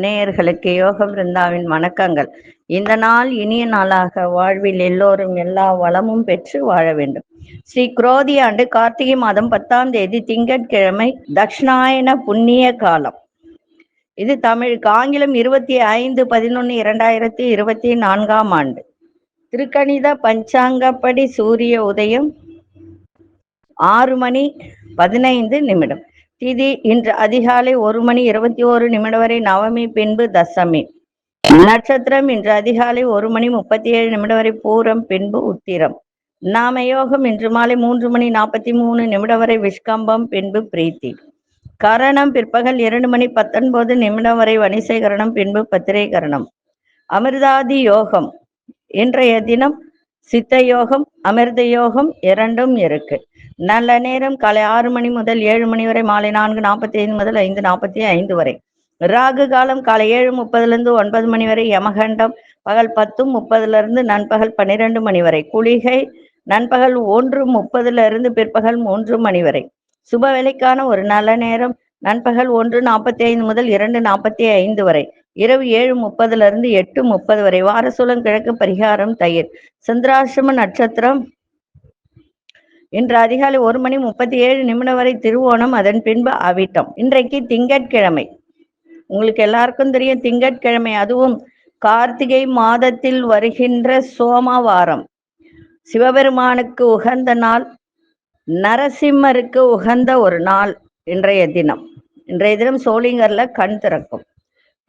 நேயர்களுக்கு யோக பிருந்தாவின் வணக்கங்கள். இந்த நாள் இனிய நாளாக வாழ்வில் எல்லோரும் எல்லா வளமும் பெற்று வாழ வேண்டும். ஸ்ரீ குரோதி ஆண்டு கார்த்திகை மாதம் 10ஆம் தேதி திங்கட்கிழமை, தக்ஷணாயன புண்ணிய காலம். இது தமிழுக்கு. ஆங்கிலம் 25/11/2024 ஆண்டு. திருக்கணித பஞ்சாங்கப்படி சூரிய உதயம் 6:15 திதி இன்று அதிகாலை 1:21 வரை நவமி, பின்பு தசமி. நட்சத்திரம் இன்று அதிகாலை 1:37 வரை பூரம், பின்பு உத்திரம். நாமயோகம் இன்று மாலை 3:43 வரை விஷ்கம்பம், பின்பு பிரீத்தி. கரணம் பிற்பகல் 2:19 வரை வணிசைகரணம், பின்பு பத்திரை கரணம். அமிர்தாதி யோகம் இன்றைய தினம் சித்த யோகம், அமிர்த யோகம் இரண்டும் இருக்கு. நல்ல நேரம் காலை 6 மணி முதல் 7 மணி வரை, மாலை 4:45 முதல் 5:45 வரை. ராகு காலம் காலை 7:30 9 மணி வரை. யமகண்டம் பகல் 10:30 நண்பகல் 12 மணி வரை. குளிகை நண்பகல் 1:30 பிற்பகல் 3 மணி வரை. சுப வேலைக்கான ஒரு நல்ல நேரம் நண்பகல் 1:45 முதல் 2:45 வரை. இரவு 7:30 8:30 வரை. வாரசூலம் கிழக்கு. பரிகாரம் தயிர். சந்திராசிரம நட்சத்திரம் இன்று அதிகாலை 1:37 வரை திருவோணம், அதன் பின்பு அவிட்டம். இன்றைக்கு திங்கட்கிழமை. உங்களுக்கு எல்லாருக்கும் தெரியும் திங்கட்கிழமை, அதுவும் கார்த்திகை மாதத்தில் வருகின்ற சோமவாரம். சிவபெருமானுக்கு உகந்த நாள், நரசிம்மருக்கு உகந்த ஒரு நாள் இன்றைய தினம். இன்றைய தினம் சோளிங்கர்ல கண் திறக்கும்.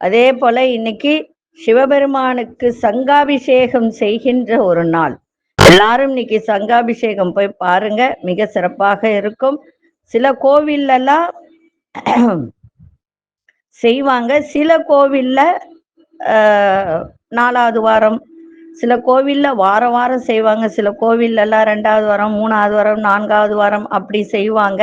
அதே போல இன்னைக்கு சிவபெருமானுக்கு சங்காபிஷேகம் செய்கின்ற ஒரு நாள். எல்லாரும் இன்னைக்கு சங்காபிஷேகம் போய் பாருங்க, மிக சிறப்பாக இருக்கும். சில கோவில்லாம் செய்வாங்க, சில கோவில்ல 4வது வாரம், சில கோவில்ல வாரம் செய்வாங்க, சில கோவில்ல 2வது வாரம், 3வது வாரம், 4வது வாரம் அப்படி செய்வாங்க.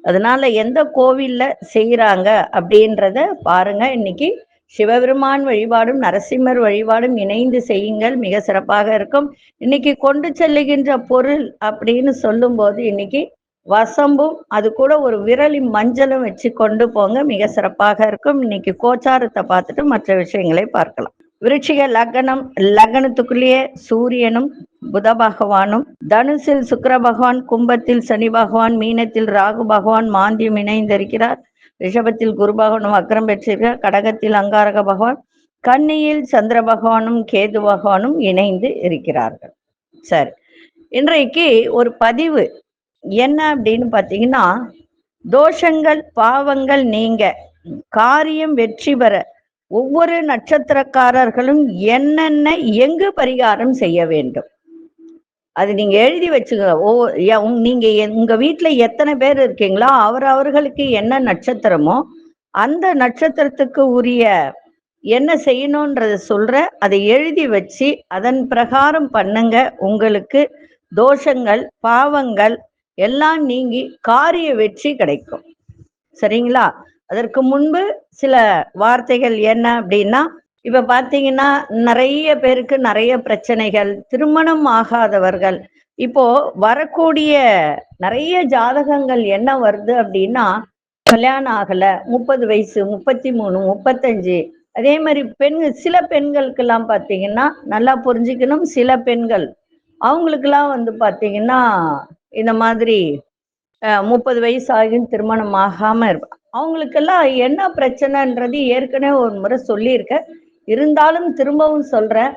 அதனால எந்த கோவில்ல செய்யறாங்க அப்படின்றத பாருங்க. இன்னைக்கு சிவபெருமான் வழிபாடும் நரசிம்மர் வழிபாடும் இணைந்து செய்யுங்கள், மிக சிறப்பாக இருக்கும். இன்னைக்கு கொண்டு செல்லுகின்ற பொருள் அப்படின்னு சொல்லும் போது இன்னைக்கு வசம்பும் அது கூட ஒரு விரலி மஞ்சளும் வச்சு கொண்டு போங்க, மிக சிறப்பாக இருக்கும். இன்னைக்கு கோச்சாரத்தை பார்த்துட்டு மற்ற விஷயங்களை பார்க்கலாம். விருச்சிக லக்னம், லக்னத்துக்குள்ளேயே சூரியனும் புத பகவானும், தனுசில் சுக்கிர பகவான், கும்பத்தில் சனி பகவான், மீனத்தில் ராகு பகவான் மாந்தியம் இணைந்திருக்கிறார். ரிஷபத்தில் குரு பகவானும் வக்ரம் பெற்றிருக்கிறார். கடகத்தில் அங்காரக பகவான், கன்னியில் சந்திர பகவானும் கேது பகவானும் இணைந்து இருக்கிறார்கள். சரி, இன்றைக்கு ஒரு பதிவு என்ன அப்படின்னு பார்த்தீங்கன்னா, தோஷங்கள் பாவங்கள் நீங்க காரியம் வெற்றி பெற ஒவ்வொரு நட்சத்திரக்காரர்களும் என்னென்ன எங்கு பரிகாரம் செய்ய வேண்டும் அது நீங்க எழுதி வச்சுக்க. நீங்க உங்க வீட்டுல எத்தனை பேர் இருக்கீங்களோ அவர்களுக்கு என்ன நட்சத்திரமோ அந்த நட்சத்திரத்துக்கு உரிய என்ன செய்யணும்ன்றத சொல்ற, அதை எழுதி வச்சு அதன் பிரகாரம் பண்ணுங்க. உங்களுக்கு தோஷங்கள் பாவங்கள் எல்லாம் நீங்கி காரிய வெற்றி கிடைக்கும். சரிங்களா? அதற்கு முன்பு சில வார்த்தைகள் என்ன அப்படின்னா, இப்ப பாத்தீங்கன்னா நிறைய பேருக்கு நிறைய பிரச்சனைகள், திருமணம் ஆகாதவர்கள், இப்போ வரக்கூடிய நிறைய ஜாதகங்கள் என்ன வருது அப்படின்னா, கல்யாணம் ஆகல, 30 வயசு, 33, 35. அதே மாதிரி சில பெண்களுக்கு எல்லாம் பாத்தீங்கன்னா, நல்லா புரிஞ்சுக்கணும், சில பெண்கள் அவங்களுக்கெல்லாம் பாத்தீங்கன்னா இந்த மாதிரி 30 வயசு ஆகியும் திருமணம் ஆகாம இருப்பாங்க. அவங்களுக்கெல்லாம் என்ன பிரச்சனைன்றது ஏற்கனவே ஒரு முறை சொல்லியிருக்க, இருந்தாலும் திரும்பவும் சொல்றேன்.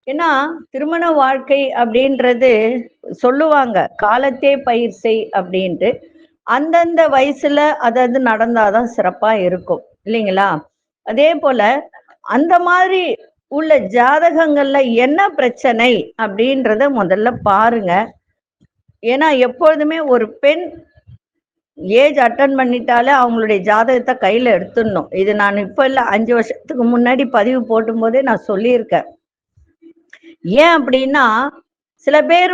ஏன்னா திருமண வாழ்க்கை அப்படின்றது சொல்லுவாங்க, காலத்தே பயிர் செய் அப்படின்ட்டு. அந்தந்த வயசுல அதாவது நடந்தாதான் சிறப்பா இருக்கும், இல்லைங்களா? அதே போல அந்த மாதிரி உள்ள ஜாதகங்கள்ல என்ன பிரச்சனை அப்படின்றத முதல்ல பாருங்க. ஏன்னா எப்பொழுதுமே ஒரு பெண் ஏஜ் அட்டன் பண்ணிட்டாலே அவங்களுடைய ஜாதகத்தை கையில எடுத்துடணும். இது நான் இப்ப இல்ல, 5 வருஷத்துக்கு முன்னாடி பதிவு போட்டும் போதே நான் சொல்லியிருக்கேன். ஏன் அப்படின்னா, சில பேர்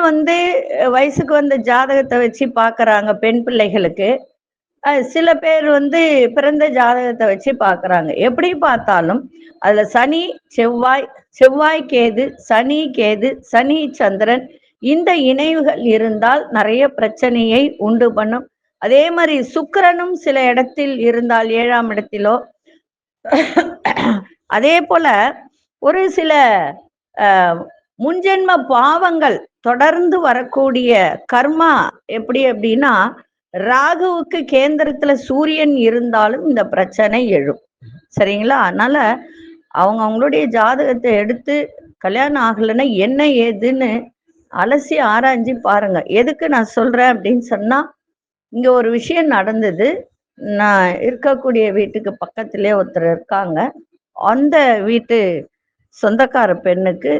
வயசுக்கு வந்த ஜாதகத்தை வச்சு பாக்குறாங்க பெண் பிள்ளைகளுக்கு, சில பேர் பிறந்த ஜாதகத்தை வச்சு பாக்குறாங்க. எப்படி பார்த்தாலும் அதுல சனி செவ்வாய், செவ்வாய் கேது, சனி கேது, சனி சந்திரன், இந்த இணைவுகள் இருந்தால் நிறைய பிரச்சனையை உண்டு பண்ணும். அதே மாதிரி சுக்கிரனும் சில இடத்தில் இருந்தால் 7ஆம் இடத்திலோ, அதே போல ஒரு சில முன்ஜென்ம பாவங்கள் தொடர்ந்து வரக்கூடிய கர்மா எப்படி அப்படின்னா, ராகுவுக்கு கேந்திரத்துல சூரியன் இருந்தாலும் இந்த பிரச்சனை எழும். சரிங்களா? அதனால அவங்களுடைய ஜாதகத்தை எடுத்து கல்யாணம் ஆகலைன்னா என்ன ஏதுன்னு அலசி ஆராய்ஞ்சு பாருங்க. எதுக்கு நான் சொல்றேன் அப்படின்னு சொன்னா, இங்க ஒரு விஷயம் நடந்தது. நான் இருக்கக்கூடிய வீட்டுக்கு பக்கத்திலே ஒருத்தர் இருக்காங்க. அந்த வீட்டு சொந்தக்கார பெண்ணுக்கு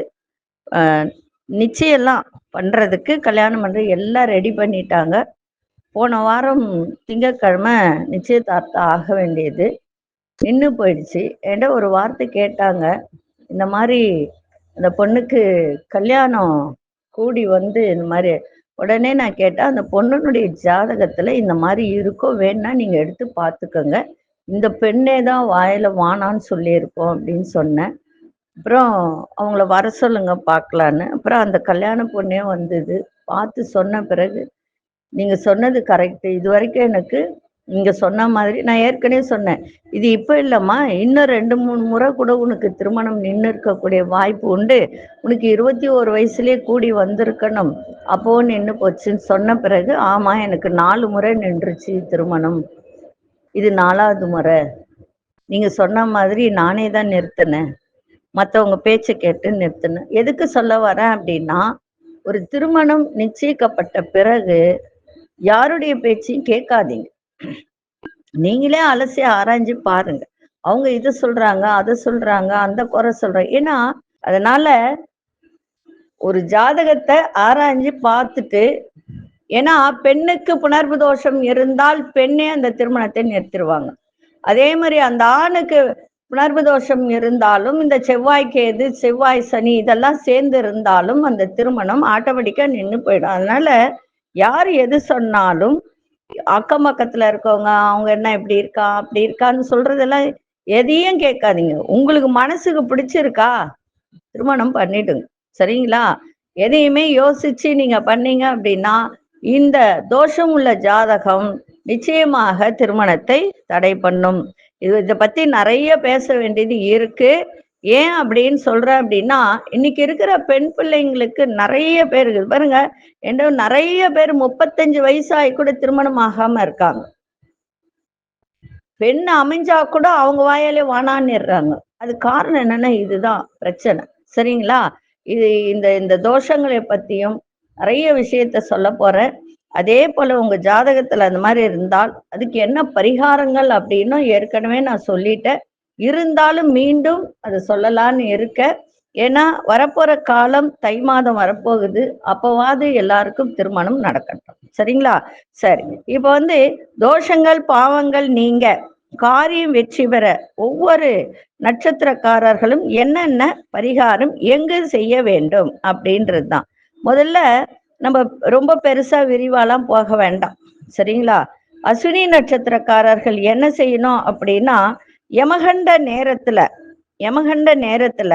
நிச்சயம்லாம் பண்றதுக்கு கல்யாணம் பண்ற எல்லாம் ரெடி பண்ணிட்டாங்க. போன வாரம் திங்கட்கிழமை நிச்சயதார்த்தம் ஆக வேண்டியது நின்று போயிடுச்சு. என்கிட்ட ஒரு வார்த்தை கேட்டாங்க, இந்த மாதிரி அந்த பொண்ணுக்கு கல்யாணம் கூடி வந்து இந்த மாதிரி. உடனே நான் கேட்டேன், அந்த பொண்ணுடைய ஜாதகத்துல இந்த மாதிரி இருக்கோ வேணா நீங்க எடுத்து பார்த்துக்கோங்க, இந்த பெண்ணே தான் வாயில வானான்னு சொல்லியிருக்கோம் அப்படின்னு சொன்னேன். அப்புறம் அவங்கள வர சொல்லுங்க பார்க்கலான்னு. அப்புறம் அந்த கல்யாண பொண்ணே வந்தது. பார்த்து சொன்ன பிறகு, நீங்க சொன்னது கரெக்டு. இது வரைக்கும் எனக்கு நீங்க சொன்ன மாதிரி நான் ஏற்கனவே சொன்னேன், இது இப்போ இல்லைம்மா, இன்னும் 2-3 முறை கூட உனக்கு திருமணம் நின்று இருக்கக்கூடிய வாய்ப்பு உண்டு. உனக்கு 21 வயசுலேயே கூடி வந்திருக்கணும், அப்போ நின்று போச்சுன்னு சொன்ன பிறகு, ஆமா எனக்கு 4 முறை நின்றுச்சு திருமணம், இது 4வது முறை. நீங்க சொன்ன மாதிரி நானே தான் நிறுத்தினேன், மற்றவங்க பேச்சை கேட்டு நிறுத்தினேன். எதுக்கு சொல்ல வரேன் அப்படின்னா, ஒரு திருமணம் நிச்சயிக்கப்பட்ட பிறகு யாருடைய பேச்சையும் கேட்காதீங்க. நீங்களே அலசி ஆராய்ஞ்சு பாருங்க. அவங்க இது சொல்றாங்க, அதை சொல்றாங்க, அந்த குறை சொல்றாங்க. ஏன்னா அதனால ஒரு ஜாதகத்தை ஆராய்ஞ்சு பார்த்துட்டு, ஏன்னா பெண்ணுக்கு புணர்வு தோஷம் இருந்தால் பெண்ணே அந்த திருமணத்தை நிறுத்திடுவாங்க. அதே மாதிரி அந்த ஆணுக்கு புணர்வு தோஷம் இருந்தாலும் இந்த செவ்வாய் கேது, செவ்வாய் சனி இதெல்லாம் சேர்ந்து இருந்தாலும் அந்த திருமணம் ஆட்டோமேட்டிக்கா நின்று போயிடும். அதனால யார் எது சொன்னாலும் அக்கம் பக்கத்துல இருக்கவங்க அவங்க என்ன இப்படி இருக்கா அப்படி இருக்கான்னு சொல்றதெல்லாம் எதையும் கேட்காதீங்க. உங்களுக்கு மனசுக்கு பிடிச்சிருக்கா திருமணம் பண்ணிடுங்க. சரிங்களா? எதையுமே யோசிச்சு நீங்க பண்ணீங்க அப்படின்னா இந்த தோஷம் உள்ள ஜாதகம் நிச்சயமாக திருமணத்தை தடை பண்ணும். இதை பத்தி நிறைய பேச வேண்டியது இருக்கு. ஏன் அப்படின்னு சொல்றேன் அப்படின்னா, இன்னைக்கு இருக்கிற பெண் பிள்ளைங்களுக்கு நிறைய பேர் பாருங்க, என்ன நிறைய பேர் 35 வயசாகி கூட திருமணம் ஆகாம இருக்காங்க. பெண் அமைஞ்சா கூட அவங்க வாயாலே வானான்னுறாங்க. அது காரணம் என்னன்னா இதுதான் பிரச்சனை. சரிங்களா? இது இந்த இந்த தோஷங்களை பத்தியும் நிறைய விஷயத்த சொல்ல போறேன். அதே போல உங்க ஜாதகத்துல அந்த மாதிரி இருந்தால் அதுக்கு என்ன பரிகாரங்கள் அப்படின்னு ஏற்கனவே நான் சொல்லிட்டேன். இருந்தாலும் மீண்டும் அதை சொல்லலான்னு இருக்க. ஏன்னா வரப்போற காலம் தை மாதம் வரப்போகுது. அப்பவாது எல்லாருக்கும் திருமணம் நடக்கட்டும். சரிங்களா? சரி, இப்ப தோஷங்கள் பாவங்கள் நீங்க காரியம் வெற்றி பெற ஒவ்வொரு நட்சத்திரக்காரர்களும் என்னென்ன பரிகாரம் எங்கு செய்ய வேண்டும் அப்படின்றது தான். முதல்ல நம்ம ரொம்ப பெருசா விரிவாலாம் போக வேண்டாம். சரிங்களா? அஸ்வினி நட்சத்திரக்காரர்கள் என்ன செய்யணும் அப்படின்னா, யமகண்ட நேரத்துல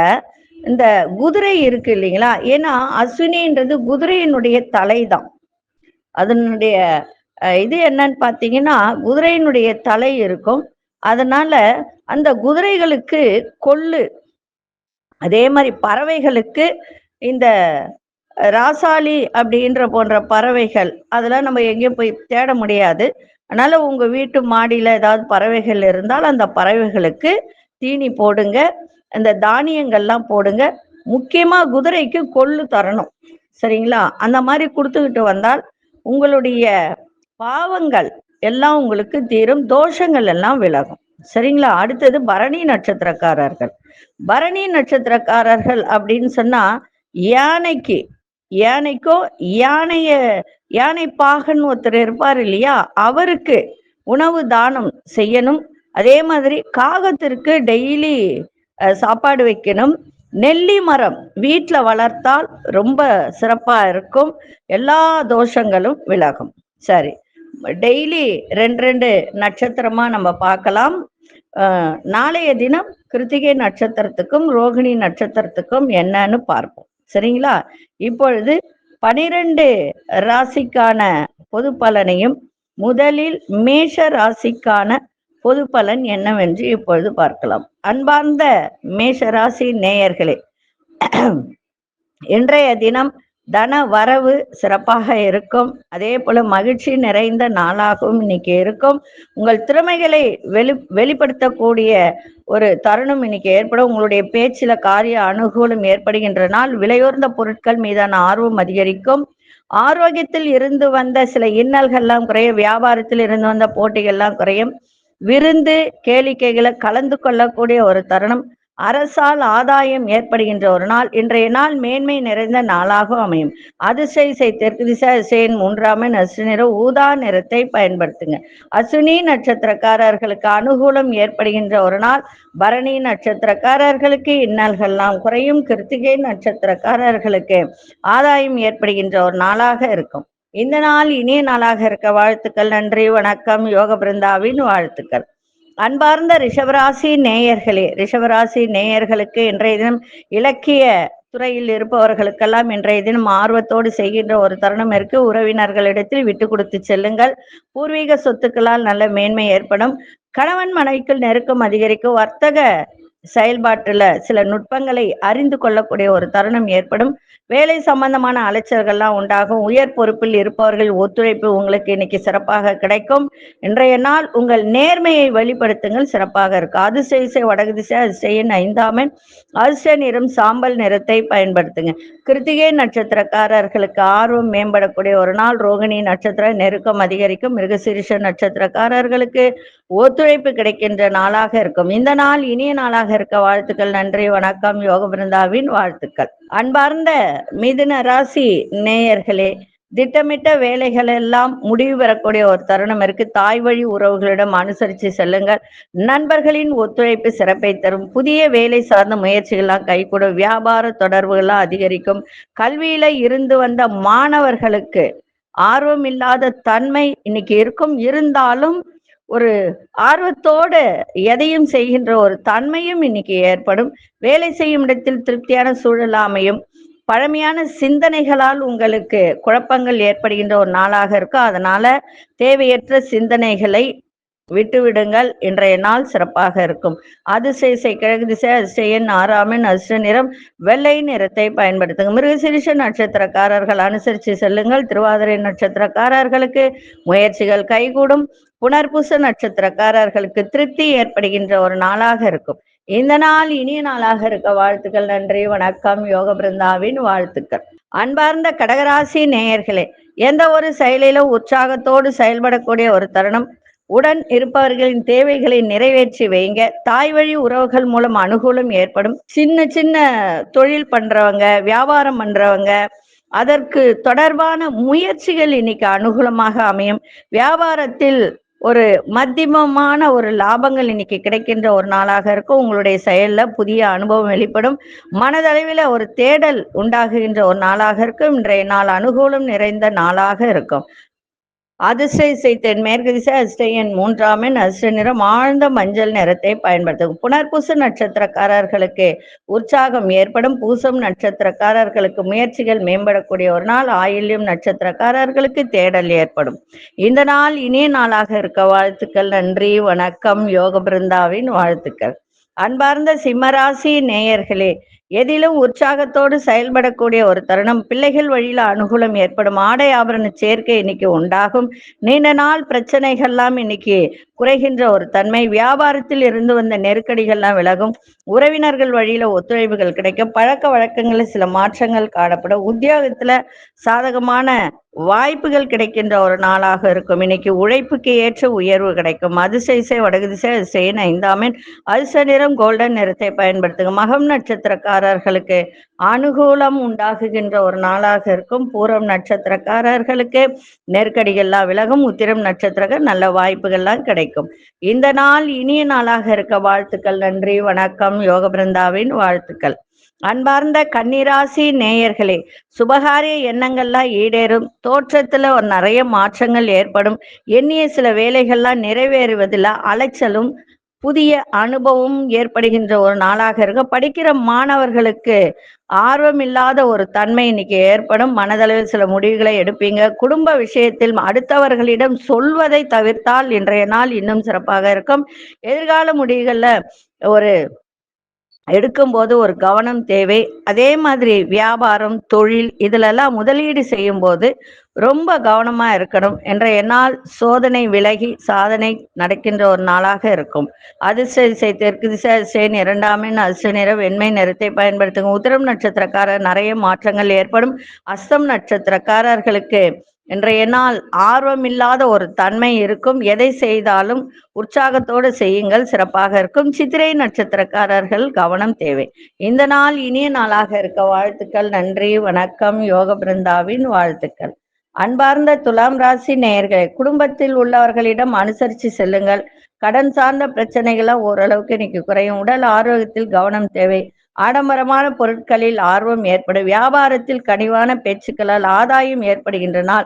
இந்த குதிரை இருக்கு இல்லைங்களா? ஏன்னா அஸ்வினின்றது குதிரையினுடைய தலைதான். அதனுடைய இது என்னன்னு பாத்தீங்கன்னா, குதிரையினுடைய தலை இருக்கும். அதனால அந்த குதிரைகளுக்கு கொள்ளு, அதே மாதிரி பறவைகளுக்கு இந்த ராசாளி அப்படின்ற போன்ற பறவைகள் அதெல்லாம் நம்ம எங்கேயும் போய் தேட முடியாது. அதனால உங்க வீட்டு மாடியில ஏதாவது பறவைகள் இருந்தால் அந்த பறவைகளுக்கு தீனி போடுங்க, அந்த தானியங்கள்லாம் போடுங்க. முக்கியமா குதிரைக்கு கொள்ளு தரணும். சரிங்களா? அந்த மாதிரி கொடுத்துக்கிட்டு வந்தால் உங்களுடைய பாவங்கள் எல்லாம் உங்களுக்கு தீரும், தோஷங்கள் எல்லாம் விலகும். சரிங்களா? அடுத்தது பரணி நட்சத்திரக்காரர்கள். பரணி நட்சத்திரக்காரர்கள் அப்படின்னு சொன்னா, யானைக்கோ யானை பாகன் ஒருத்தர் இருப்பார் இல்லையா, அவருக்கு உணவு தானம் செய்யணும். அதே மாதிரி காகத்திற்கு டெய்லி சாப்பாடு வைக்கணும். நெல்லி மரம் வீட்டுல வளர்த்தால் ரொம்ப சிறப்பா இருக்கும், எல்லா தோஷங்களும் விலகும். சரி, டெய்லி 2 நட்சத்திரமா நம்ம பார்க்கலாம். நாளைய தினம் கிருத்திகை நட்சத்திரத்துக்கும் ரோகிணி நட்சத்திரத்துக்கும் என்னன்னு பார்ப்போம். சரிங்களா? இப்பொழுது 12 ராசிக்கான பொது பலனையும் முதலில் மேஷ ராசிக்கான பொது பலன் என்னவென்று இப்பொழுது பார்க்கலாம். அன்பார்ந்த மேஷ ராசி நேயர்களே, இன்றைய தினம் தன வரவு சிறப்பாக இருக்கும். அதே போல மகிழ்ச்சி நிறைந்த நாளாகவும் இன்னைக்கு இருக்கும். உங்கள் திறமைகளை வெளிப்படுத்தக்கூடிய ஒரு தருணம் இன்னைக்கு ஏற்படும். உங்களுடைய பேச்சில காரிய அனுகூலம் ஏற்படுகின்ற நாள். விலையுயர்ந்த பொருட்கள் மீதான ஆர்வம் அதிகரிக்கும். ஆரோக்கியத்தில் இருந்து வந்த சில இன்னல்கள்லாம் குறையும். வியாபாரத்தில் இருந்து வந்த போட்டிகள்லாம் குறையும். விருந்து கேளிக்கைகளை கலந்து கொள்ளக்கூடிய ஒரு தருணம். அரசால் ஆதாயம் ஏற்படுகின்ற ஒரு நாள். இன்றைய நாள் மேன்மை நிறைந்த நாளாக அமையும். அதிசய தெற்கு திசை அதிசயன் 3ஆம் எண் அஸ்வினி நிறம் ஊதா நிறத்தை பயன்படுத்துங்க. அஸ்வினி நட்சத்திரக்காரர்களுக்கு அனுகூலம் ஏற்படுகின்ற ஒரு நாள். பரணி நட்சத்திரக்காரர்களுக்கு இன்னல்கள்லாம் குறையும். கிருத்திகை நட்சத்திரக்காரர்களுக்கு ஆதாயம் ஏற்படுகின்ற ஒரு நாளாக இருக்கும். இந்த நாள் இனிய நாளாக இருக்க வாழ்த்துக்கள். நன்றி, வணக்கம். யோக பிருந்தாவின் வாழ்த்துக்கள். அன்பார்ந்த ரிஷபராசி நேயர்களே, ரிஷபராசி நேயர்களுக்கு இன்றைய தினம் இலக்கிய துறையில் இருப்பவர்களுக்கெல்லாம் இன்றைய தினம் ஆர்வத்தோடு செய்கின்ற ஒரு தருணம் இருக்கு. உறவினர்களிடத்தில் விட்டு கொடுத்து செல்லுங்கள். பூர்வீக சொத்துக்களால் நல்ல மேன்மை ஏற்படும். கணவன் மனைவிக்குள் நெருக்கம் அதிகரிக்கும். வர்த்தக செயல்பாட்டுல சில நுட்பங்களை அறிந்து கொள்ளக்கூடிய ஒரு தருணம் ஏற்படும். வேலை சம்பந்தமான அலைச்சல்கள்லாம் உண்டாகும். உயர் பொறுப்பில் இருப்பவர்கள் ஒத்துழைப்பு உங்களுக்கு இன்னைக்கு சிறப்பாக கிடைக்கும். இன்றைய நாள் உங்கள் நேர்மையை வெளிப்படுத்துங்கள், சிறப்பாக இருக்கும். அதிசய வடகு திசை அதிசயன் 5ஆம் எண் அதிர்ஷ்ட நிறம் சாம்பல் நிறத்தை பயன்படுத்துங்க. கிருத்திகை நட்சத்திரக்காரர்களுக்கு ஆர்வம் மேம்படக்கூடிய ஒரு நாள். ரோகிணி நட்சத்திர நெருக்கம் அதிகரிக்கும். மிருகசீரிஷ நட்சத்திரக்காரர்களுக்கு ஒத்துழைப்பு கிடைக்கின்ற நாளாக இருக்கும். இந்த நாள் இனிய நாளாக இருக்க வாழ்த்துக்கள். நன்றி, வணக்கம். யோக பிருந்தாவின் வாழ்த்துக்கள். அன்பார்ந்த மிதுன ராசி நேயர்களே, திட்டமிட்ட வேலைகள் எல்லாம் முடிவு பெறக்கூடிய ஒரு தருணம் இருக்கு. தாய் வழி உறவுகளிடம் அனுசரித்து செல்லுங்கள். நண்பர்களின் ஒத்துழைப்பு சிறப்பை தரும். புதிய வேலை சார்ந்த முயற்சிகள்லாம் கைகூடும். வியாபார தொடர்புகள்லாம் அதிகரிக்கும். கல்வியில இருந்து வந்த மாணவர்களுக்கு ஆர்வம் இல்லாத தன்மை இன்னைக்கு இருக்கும். இருந்தாலும் ஒரு ஆர்வத்தோடு எதையும் செய்கின்ற ஒரு தன்மையும் இன்னைக்கு ஏற்படும். வேலை செய்யும் இடத்தில் திருப்தியான சூழல் அமையும். பழமையான சிந்தனைகளால் உங்களுக்கு குழப்பங்கள் ஏற்படுகின்ற ஒரு நாளாக இருக்கும். அதனால தேவையற்ற சிந்தனைகளை விட்டுவிடுங்கள். இன்றைய நாள் சிறப்பாக இருக்கும். அதிசய கிழக்கு திசை அதிசயன் 6ஆம் எண் அதிர்ஷ்ட நிறம் வெள்ளை நிறத்தை பயன்படுத்துங்க. மிருகசீரிஷ நட்சத்திரக்காரர்கள் அனுசரித்து செல்லுங்கள். திருவாதிரை நட்சத்திரக்காரர்களுக்கு முயற்சிகள் கைகூடும். புனர்பூச நட்சத்திரக்காரர்களுக்கு திருப்தி ஏற்படுகின்ற ஒரு நாளாக இருக்கும். இந்த நாள் இனிய நாளாக இருக்க வாழ்த்துக்கள். நன்றி, வணக்கம். யோக பிருந்தாவின் வாழ்த்துக்கள். அன்பார்ந்த கடகராசி நேயர்களே, எந்த ஒரு செயலிலும் உற்சாகத்தோடு செயல்படக்கூடிய ஒரு தருணம். உடன் இருப்பவர்களின் தேவைகளை நிறைவேற்றி வைங்க. தாய் வழி உறவுகள் மூலம் அனுகூலம் ஏற்படும். சின்ன சின்ன தொழில் பண்றவங்க, வியாபாரம் பண்றவங்க, அதற்கு தொடர்பான முயற்சிகள் இன்னைக்கு அனுகூலமாக அமையும். வியாபாரத்தில் ஒரு மத்தியமமான ஒரு லாபங்கள் இன்னைக்கு கிடைக்கின்ற ஒரு நாளாக இருக்கும். உங்களுடைய செயல்ல புதிய அனுபவம் வெளிப்படும். மனதளவில் ஒரு தேடல் உண்டாகுகின்ற ஒரு நாளாக இருக்கும். இன்றைய நாள் அனுகூலம் நிறைந்த நாளாக இருக்கும். அதிசய தென்மேற்கு திசை அதிர்ஷ்ட 3ஆம் எண் அதிர்ஷ்ட நிறம் ஆழ்ந்த மஞ்சள் நிறத்தை பயன்படுத்தும். புனர்பூச நட்சத்திரக்காரர்களுக்கு உற்சாகம் ஏற்படும். பூசம் நட்சத்திரக்காரர்களுக்கு முயற்சிகள் மேம்படக்கூடிய ஒரு நாள். ஆயில்யம் நட்சத்திரக்காரர்களுக்கு தேடல் ஏற்படும். இந்த நாள் இனிய நாளாக இருக்க வாழ்த்துக்கள். நன்றி, வணக்கம். யோக பிருந்தாவின் வாழ்த்துக்கள். அன்பார்ந்த சிம்மராசி நேயர்களே, எதிலும் உற்சாகத்தோடு செயல்படக்கூடிய ஒரு தருணம். பிள்ளைகள் வழியில அனுகூலம் ஏற்படும். ஆடை ஆபரண சேர்க்கை இன்னைக்கு உண்டாகும். நீண்ட நாள் பிரச்சனைகள்லாம் இன்னைக்கு குறைகின்ற ஒரு தன்மை. வியாபாரத்தில் இருந்து வந்த நெருக்கடிகள்லாம் விலகும். உறவினர்கள் வழியில ஒத்துழைப்புகள் கிடைக்கும். பழக்க வழக்கங்களில் சில மாற்றங்கள் காணப்படும். உத்தியோகத்துல சாதகமான வாய்ப்புகள் கிடைக்கின்ற ஒரு நாளாக இருக்கும். இன்னைக்கு உழைப்புக்கு ஏற்ற உயர்வு கிடைக்கும். அதிசய வடகு திசை அதிசயன் 5ஆம் எண் அதிர்ஷ்ட நிறம் கோல்டன் நிறத்தை பயன்படுத்துங்க. மகம் நட்சத்திரக்காரர்களுக்கு அனுகூலம் உண்டாகுகின்ற ஒரு நாளாக இருக்கும். பூரம் நட்சத்திரக்காரர்களுக்கு நெருக்கடிகள்லாம் விலகும். உத்திரம் நட்சத்திரங்கள் நல்ல வாய்ப்புகள்லாம் கிடைக்கும். இந்த நாள் இனிய நாளாக இருக்க வாழ்த்துக்கள். நன்றி, வணக்கம். யோக பிருந்தாவின் வாழ்த்துக்கள். அன்பார்ந்த கன்னிராசி நேயர்களே, சுபகாரிய எண்ணங்கள்லாம் ஈடேறும். தோற்றத்துல ஒரு நிறைய மாற்றங்கள் ஏற்படும். எண்ணிய சில வேலைகள்லாம் நிறைவேறுவதில் அலைச்சலும் புதிய அனுபவம் ஏற்படுகின்ற ஒரு நாளாக இருக்க. படிக்கிற மாணவர்களுக்கு ஆர்வம் இல்லாத ஒரு தன்மை இன்னைக்கு ஏற்படும். மனதளவில் சில முடிவுகளை எடுப்பீங்க. குடும்ப விஷயத்தில் அடுத்தவர்களிடம் சொல்வதை தவிர்த்தால் இன்றைய நாள் இன்னும் சிறப்பாக இருக்கும். எதிர்கால முடிவுகள்ல ஒரு எடுக்கும்போது ஒரு கவனம் தேவை. அதே மாதிரி வியாபாரம், தொழில் இதுலெல்லாம் முதலீடு செய்யும் போது ரொம்ப கவனமா இருக்கணும். இன்றைய நாள் சோதனை விலகி சாதனை நடக்கின்ற ஒரு நாளாக இருக்கும். அதிர்ஷ்ட திசை தெற்கு திசை, அதிர்ஷ்ட எண் 2ஆம் எண், அதிர்ஷ்ட நிறம் வெண்மை நிறத்தை பயன்படுத்துங்க. உத்திரம் நட்சத்திரக்காரர் நிறைய மாற்றங்கள் ஏற்படும். அஸ்தம் நட்சத்திரக்காரர்களுக்கு இன்றைய நாள் ஆர்வமில்லாத ஒரு தன்மை இருக்கும். எதை செய்தாலும் உற்சாகத்தோடு செய்யுங்கள், சிறப்பாக இருக்கும். சித்திரை நட்சத்திரக்காரர்கள் கவனம் தேவை. இந்த நாள் இனிய நாளாக இருக்க வாழ்த்துக்கள். நன்றி, வணக்கம். யோக பிருந்தாவின் வாழ்த்துக்கள். அன்பார்ந்த துலாம் ராசி நேயர்களே, குடும்பத்தில் உள்ளவர்களிடம் அனுசரித்து செல்லுங்கள். கடன் சார்ந்த பிரச்சனைகள்லாம் ஓரளவுக்கு இன்னைக்கு குறையும். உடல் ஆரோக்கியத்தில் கவனம் தேவை. ஆடம்பரமான பொருட்களில் ஆர்வம் ஏற்படும். வியாபாரத்தில் கனிவான பேச்சுக்களால் ஆதாயம் ஏற்படுகின்ற நாள்.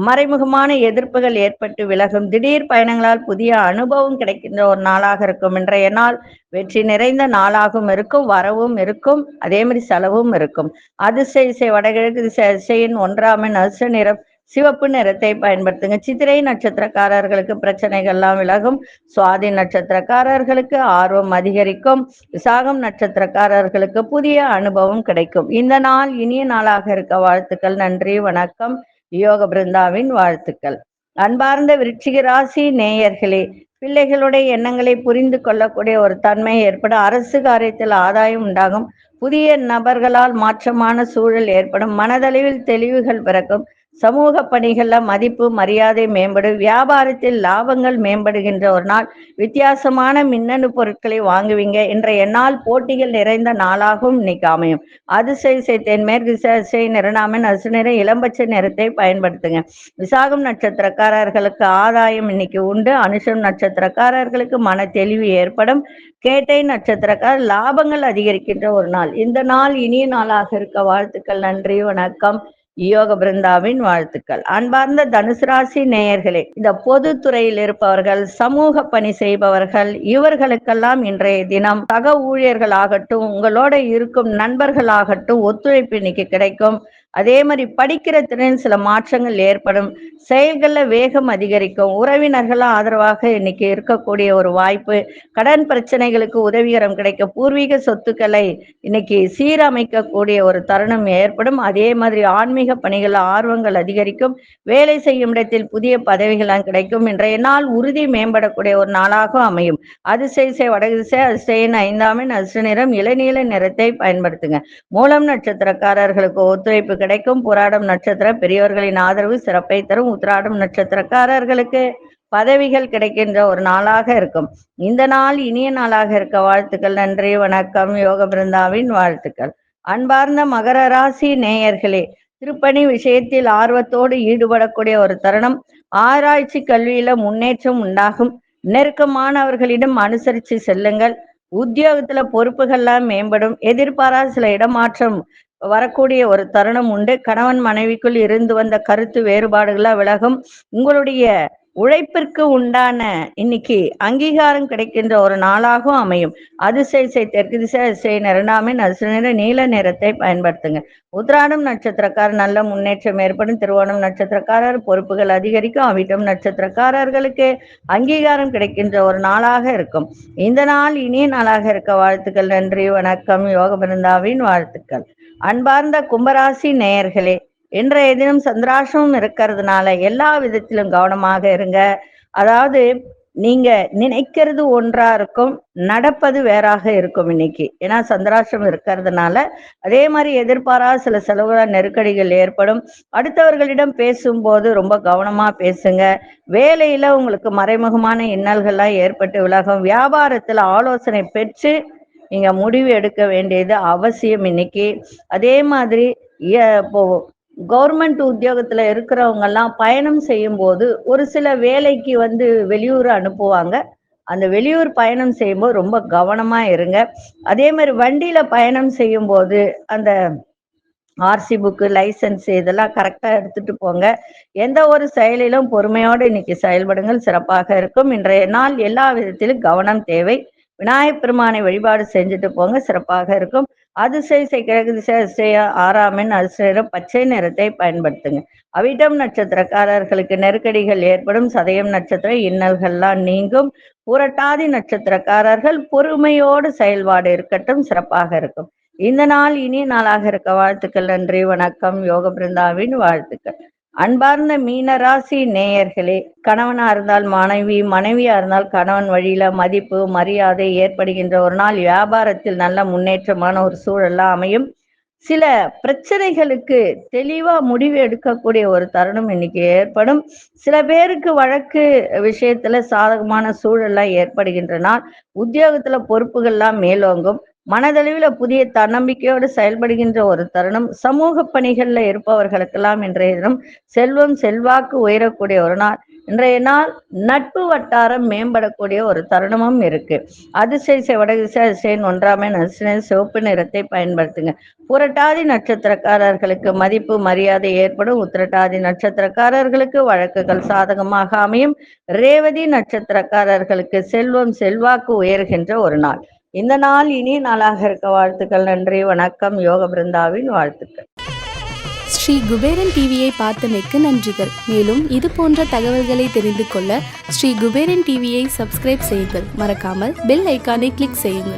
மறைமுகமான எதிர்ப்புகள் ஏற்பட்டு விலகும். திடீர் பயணங்களால் புதிய அனுபவம் கிடைக்கின்ற ஒரு நாளாக இருக்கும். இன்றைய நாள் வெற்றி நிறைந்த நாளாகவும் இருக்கும். வரவும் இருக்கும், அதே மாதிரி செலவும் இருக்கும். அதிர்ஷ்ட திசை வடகிழக்கு திசை, அதிர்ஷ்ட எண் 1ஆம் எண், அதிர்ஷ்ட நிறம் சிவப்பு நிறத்தை பயன்படுத்துங்க. சித்திரை நட்சத்திரக்காரர்களுக்கு பிரச்சனைகள்லாம் விலகும். சுவாதி நட்சத்திரக்காரர்களுக்கு ஆர்வம் அதிகரிக்கும். விசாகம் நட்சத்திரக்காரர்களுக்கு புதிய அனுபவம் கிடைக்கும். இந்த நாள் இனிய நாளாக இருக்க வாழ்த்துக்கள். நன்றி, வணக்கம். யோக பிருந்தாவின் வாழ்த்துக்கள். அன்பார்ந்த விருச்சிக ராசி நேயர்களே, பிள்ளைகளுடைய எண்ணங்களை புரிந்து கொள்ளக்கூடிய ஒரு தன்மை ஏற்படும். அரசு காரியத்தில் ஆதாயம் உண்டாகும். புதிய நபர்களால் மாற்றமான சூழல் ஏற்படும். மனதளவில் தெளிவுகள் பிறக்கும். சமூக பணிகள்ல மதிப்பு மரியாதை மேம்படும். வியாபாரத்தில் லாபங்கள் மேம்படுகின்ற ஒரு நாள். வித்தியாசமான மின்னணு பொருட்களை வாங்குவீங்க. இன்றைய நாள் போட்டிகள் நிறைந்த நாளாகவும் இன்னைக்கு அமையும். அதிர்ஷ்ட திசை தென்மேற்கு திசை, அதிர்ஷ்ட எண் 2ஆம் எண், அதிர்ஷ்ட நிறம் இளம்பச்சை நிறத்தை பயன்படுத்துங்க. விசாகம் நட்சத்திரக்காரர்களுக்கு ஆதாயம் இன்னைக்கு உண்டு. அனுஷம் நட்சத்திரக்காரர்களுக்கு மன தெளிவு ஏற்படும். கேட்டை நட்சத்திரக்காரர் லாபங்கள் அதிகரிக்கின்ற ஒரு நாள். இந்த நாள் இனிய நாளாக இருக்க வாழ்த்துக்கள். நன்றி, வணக்கம். யோக பிருந்தாவின் வாழ்த்துக்கள். அன்பார்ந்த தனுசு ராசி நேயர்களே, இந்த பொதுத்துறையில் இருப்பவர்கள், சமூக பணி செய்பவர்கள், இவர்களுக்கெல்லாம் இன்றைய தினம் சக ஊழியர்கள் ஆகட்டும், உங்களோட இருக்கும் நண்பர்கள் ஆகட்டும், ஒத்துழைப்பு இன்னைக்கு கிடைக்கும். அதே மாதிரி படிக்கிற திறனில் சில மாற்றங்கள் ஏற்படும். செயல்களில் வேகம் அதிகரிக்கும். உறவினர்கள் ஆதரவாக இன்னைக்கு இருக்கக்கூடிய ஒரு வாய்ப்பு. கடன் பிரச்சனைகளுக்கு உதவிகரம் கிடைக்கும். பூர்வீக சொத்துக்களை இன்னைக்கு சீரமைக்கக்கூடிய ஒரு தருணம் ஏற்படும். அதே மாதிரி ஆன்மீக பணிகள் ஆர்வங்கள் அதிகரிக்கும். வேலை செய்யும் இடத்தில் புதிய பதவிகளாம் கிடைக்கும். இன்றைய நாள் உறுதி மேம்படக்கூடிய ஒரு நாளாக அமையும். அதிர்ஷ்ட திசை வடக்கு திசை, அதிர்ஷ்ட எண் 5ஆம் எண், அதிர்ஷ்ட நிறம் இளநீல நிறத்தை பயன்படுத்துங்க. மூலம் நட்சத்திரக்காரர்களுக்கு ஒத்துழைப்பு கிடைக்கும். புராடம் நட்சத்திரம் பெரியவர்களின் ஆதரவு சிறப்பை தரும். உத்திராடம் நட்சத்திரக்காரர்களுக்கு பதவிகள் கிடைக்கின்ற ஒரு நாளாக இருக்கும். இந்த நாள் இனிய நாளாக இருக்க வாழ்த்துக்கள். நன்றி, வணக்கம். யோக பிருந்தாவின் வாழ்த்துக்கள். அன்பார்ந்த மகர ராசி நேயர்களே, திருப்பணி விஷயத்தில் ஆர்வத்தோடு ஈடுபடக்கூடிய ஒரு தருணம். ஆராய்ச்சி கல்வியில முன்னேற்றம் உண்டாகும். நெருக்கமானவர்களிடம் அனுசரித்து செல்லுங்கள். உத்தியோகத்துல பொறுப்புகள்லாம் மேம்படும். எதிர்பாராத சில இடமாற்றம் வரக்கூடிய ஒரு தருணம் உண்டு. கணவன் மனைவிக்குள் இருந்து வந்த கருத்து வேறுபாடுகளா விலகும். உங்களுடைய உழைப்பிற்கு உண்டான இன்னைக்கு அங்கீகாரம் கிடைக்கின்ற ஒரு நாளாகவும் அமையும். அதிர்ஷ்ட திசை தெற்கு திசை, அதிர்ஷ்ட எண் 2ஆம் எண், அதிர்ஷ்ட நிற நீல நிறத்தை பயன்படுத்துங்க. உத்திராடம் நட்சத்திரக்காரர் நல்ல முன்னேற்றம் ஏற்படும். திருவோணம் நட்சத்திரக்காரர் பொறுப்புகள் அதிகரிக்கும். அவிட்டம் நட்சத்திரக்காரர்களுக்கு அங்கீகாரம் கிடைக்கின்ற ஒரு நாளாக இருக்கும். இந்த நாள் இனிய நாளாக இருக்க வாழ்த்துக்கள். நன்றி, வணக்கம். யோக பிருந்தாவின் வாழ்த்துக்கள். அன்பார்ந்த கும்பராசி நேயர்களே, இன்றைய தினம் சந்திராசிரமம் இருக்கிறதுனால எல்லா விதத்திலும் கவனமாக இருங்க. அதாவது நீங்க நினைக்கிறது ஒன்றா இருக்கும், நடப்பது வேறாக இருக்கும் இன்னைக்கு. ஏன்னா சந்திராசிரமம் இருக்கிறதுனால அதே மாதிரி எதிர்பாராத சில செலவுகள் நெருக்கடிகள் ஏற்படும். அடுத்தவர்களிடம் பேசும்போது ரொம்ப கவனமா பேசுங்க. வேலையில உங்களுக்கு மறைமுகமான இன்னல்கள்லாம் ஏற்பட்டு விலகும். வியாபாரத்துல ஆலோசனை பெற்று நீங்க முடிவு எடுக்க வேண்டியது அவசியம் இன்னைக்கு. அதே மாதிரி இப்போ கவர்மெண்ட் உத்தியோகத்துல இருக்கிறவங்க எல்லாம் பயணம் செய்யும் போது ஒரு சில வேலைக்கு வெளியூர் அனுப்புவாங்க. அந்த வெளியூர் பயணம் செய்யும்போது ரொம்ப கவனமா இருங்க. அதே மாதிரி வண்டியில பயணம் செய்யும் போது அந்த ஆர்சி புக்கு, லைசன்ஸ் இதெல்லாம் கரெக்டாக எடுத்துட்டு போங்க. எந்த ஒரு செயலிலும் பொறுமையோடு இன்னைக்கு செயல்படுங்கள், சிறப்பாக இருக்கும். இன்றைய நாள் எல்லா விதத்திலும் கவனம் தேவை. விநாயகப் பெருமானை வழிபாடு செஞ்சுட்டு போங்க, சிறப்பாக இருக்கும். அதிசய கிழக்கு திசை அதிசய 6ஆம் எண் அதிசய பச்சை நிறத்தை பயன்படுத்துங்க. அவிட்டம் நட்சத்திரக்காரர்களுக்கு நெருக்கடிகள் ஏற்படும். சதயம் நட்சத்திர இன்னல்கள்லாம் நீங்கும். புரட்டாதி நட்சத்திரக்காரர்கள் பொறுமையோடு செயல்பாடு இருக்கட்டும், சிறப்பாக இருக்கும். இந்த நாள் இனிய நாளாக இருக்க வாழ்த்துக்கள். நன்றி, வணக்கம். யோக பிருந்தாவின் வாழ்த்துக்கள். அன்பார்ந்த மீனராசி நேயர்களே, கணவனா இருந்தால் மனைவி, மனைவியா இருந்தால் கணவன் வழியில மதிப்பு மரியாதை ஏற்படுகின்ற ஒரு நாள். வியாபாரத்தில் நல்ல முன்னேற்றமான ஒரு சூழல்லாம் அமையும். சில பிரச்சனைகளுக்கு தெளிவா முடிவு எடுக்கக்கூடிய ஒரு தருணம் இன்னைக்கு ஏற்படும். சில பேருக்கு வழக்கு விஷயத்துல சாதகமான சூழல்லாம் ஏற்படுகின்ற நாள். உத்தியோகத்துல பொறுப்புகள்லாம் மேலோங்கும். மனதளவில் புதிய தன்னம்பிக்கையோடு செயல்படுகின்ற ஒரு தருணம். சமூக பணிகள்ல இருப்பவர்களுக்கெல்லாம் இன்றைய தினம் செல்வம் செல்வாக்கு உயரக்கூடிய ஒரு நாள். இன்றைய நாள் நட்பு வட்டாரம் மேம்படக்கூடிய ஒரு தருணமும் இருக்கு. அதிசய வடதிசை அதிசயன் 1ஆம் எண் அதிசய சிவப்பு நிறத்தை பயன்படுத்துங்க. புரட்டாதி நட்சத்திரக்காரர்களுக்கு மதிப்பு மரியாதை ஏற்படும். உத்திரட்டாதி நட்சத்திரக்காரர்களுக்கு வழக்குகள் சாதகமாக அமையும். ரேவதி நட்சத்திரக்காரர்களுக்கு செல்வம் செல்வாக்கு உயர்கின்ற ஒரு நாள். இந்த நாள் இனிய நாளாக இருக்க வாழ்த்துக்கள். நன்றி, வணக்கம். யோக பிருந்தாவின் வாழ்த்துக்கள். ஸ்ரீ குபேரன் டிவியை பார்த்தமைக்கு நன்றிகள். மேலும் இது போன்ற தகவல்களை தெரிந்து கொள்ள ஸ்ரீ குபேரன் டிவியை சப்ஸ்கிரைப் செய்யுங்கள். மறக்காமல் பெல் ஐக்கானை கிளிக் செய்யுங்கள்.